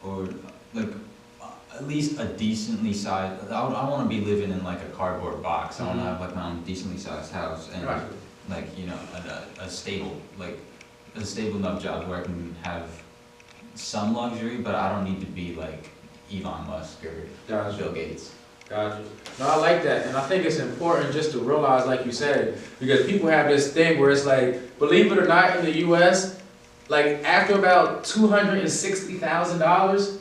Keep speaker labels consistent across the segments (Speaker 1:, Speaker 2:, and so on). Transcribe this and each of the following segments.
Speaker 1: or like at least a decently sized. I want to be living in like a cardboard box. I want to have like my own decently sized house and
Speaker 2: Right.
Speaker 1: like a stable enough job where I can have some luxury, but I don't need to be like Elon Musk or
Speaker 2: Gotcha.
Speaker 1: Bill Gates.
Speaker 2: Gotcha. No, I like that, and I think it's important just to realize, like you said, because people have this thing where it's like, believe it or not, in the U.S., like after about $260,000,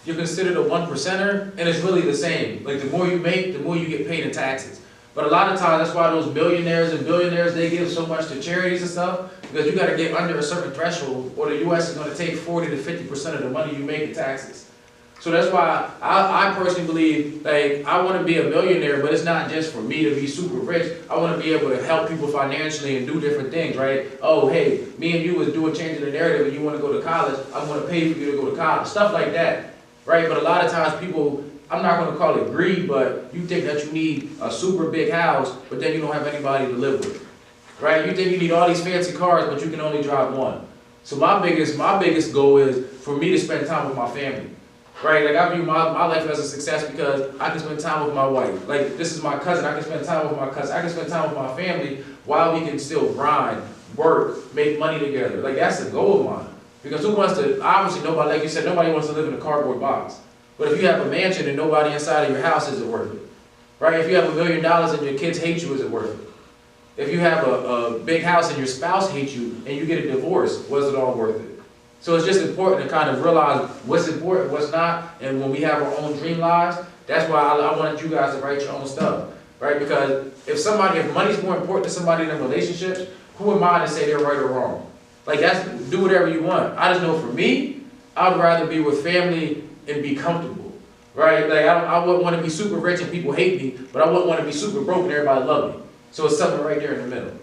Speaker 2: you're considered a one percenter, and it's really the same. Like the more you make, the more you get paid in taxes. But a lot of times, that's why those millionaires and billionaires, they give so much to charities and stuff, because you got to get under a certain threshold, or the U.S. is going to take 40 to 50% of the money you make in taxes. So that's why I personally believe, like, I want to be a millionaire, but it's not just for me to be super rich. I want to be able to help people financially and do different things, right? Oh, hey, me and you was doing changing the narrative and you want to go to college, I'm going to pay for you to go to college, stuff like that, right? But a lot of times people, I'm not going to call it greed, but you think that you need a super big house, but then you don't have anybody to live with, right? You think you need all these fancy cars, but you can only drive one. So my biggest goal is for me to spend time with my family. Right, like I view my life as a success because I can spend time with my wife. Like this is my cousin, I can spend time with my cousin. I can spend time with my family while we can still grind, work, make money together. Like that's the goal of mine. Because who wants to, obviously nobody, like you said, nobody wants to live in a cardboard box. But if you have a mansion and nobody inside of your house, is it worth it? Right, if you have $1 million and your kids hate you, is it worth it? If you have a big house and your spouse hates you and you get a divorce, was it all worth it? So it's just important to kind of realize what's important, what's not, and when we have our own dream lives, that's why I wanted you guys to write your own stuff, right? Because if money's more important to somebody in relationships, who am I to say they're right or wrong? Like do whatever you want. I just know for me, I'd rather be with family and be comfortable, right? Like I wouldn't want to be super rich and people hate me, but I wouldn't want to be super broke and everybody love me. So it's something right there in the middle.